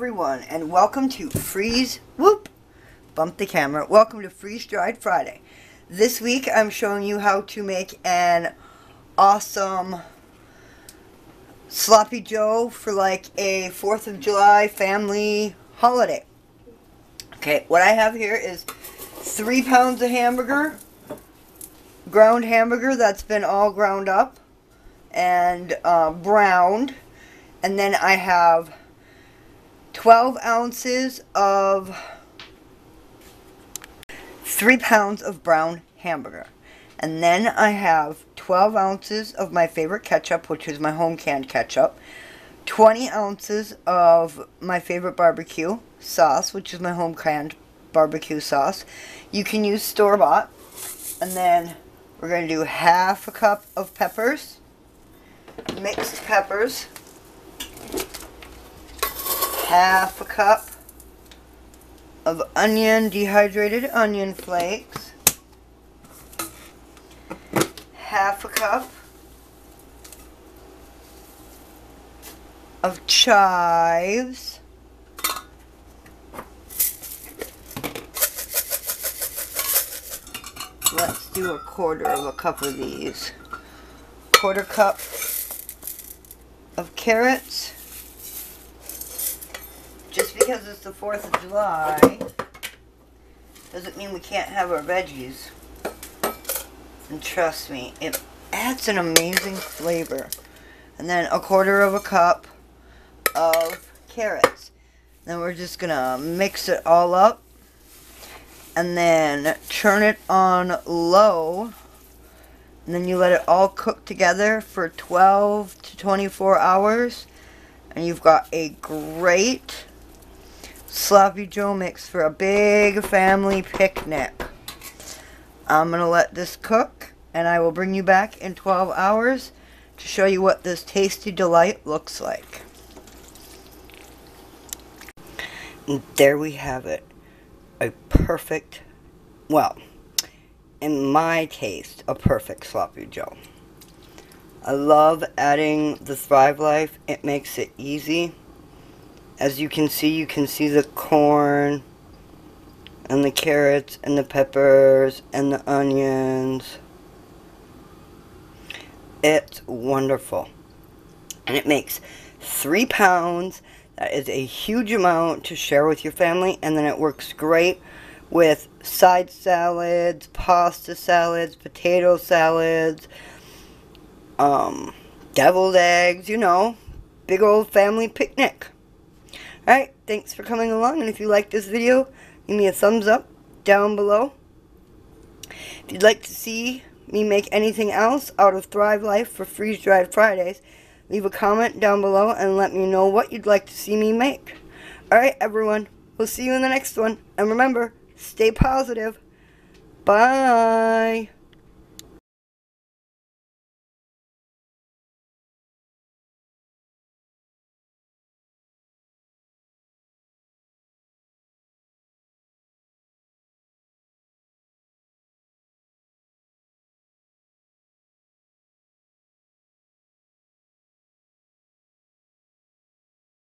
everyone, and welcome to Welcome to Freeze Dried Friday. This week I'm showing you how to make an awesome sloppy joe for like a 4th of July family holiday. Okay, what I have here is 3 pounds of hamburger, ground hamburger that's been all ground up and browned, and then I have 12 ounces of 3 pounds of brown hamburger. And then I have 12 ounces of my favorite ketchup, which is my home canned ketchup. 20 ounces of my favorite barbecue sauce, which is my home canned barbecue sauce. You can use store-bought. And then we're going to do half a cup of peppers, mixed peppers. Half a cup of dehydrated onion flakes. Half a cup of chives. Let's do a quarter of a cup of these. Quarter cup of carrots. Just because it's the 4th of July doesn't mean we can't have our veggies. And trust me, it adds an amazing flavor. And then a quarter of a cup of carrots. Then we're just going to mix it all up. And then turn it on low. And then you let it all cook together for 12 to 24 hours. And you've got a great sloppy joe mix for a big family picnic. I'm going to let this cook, and I will bring you back in 12 hours to show you what this tasty delight looks like. And there we have it. A perfect, well, in my taste, a perfect sloppy joe. I love adding the Thrive Life. It makes it easy. As you can see the corn and the carrots and the peppers and the onions. It's wonderful. And it makes 3 pounds. That is a huge amount to share with your family. And then it works great with side salads, pasta salads, potato salads, deviled eggs, you know, big old family picnic. Alright, thanks for coming along, and if you like this video, give me a thumbs up down below. If you'd like to see me make anything else out of Thrive Life for Freeze Dried Fridays, leave a comment down below and let me know what you'd like to see me make. Alright, everyone, we'll see you in the next one, and remember, stay positive. Bye!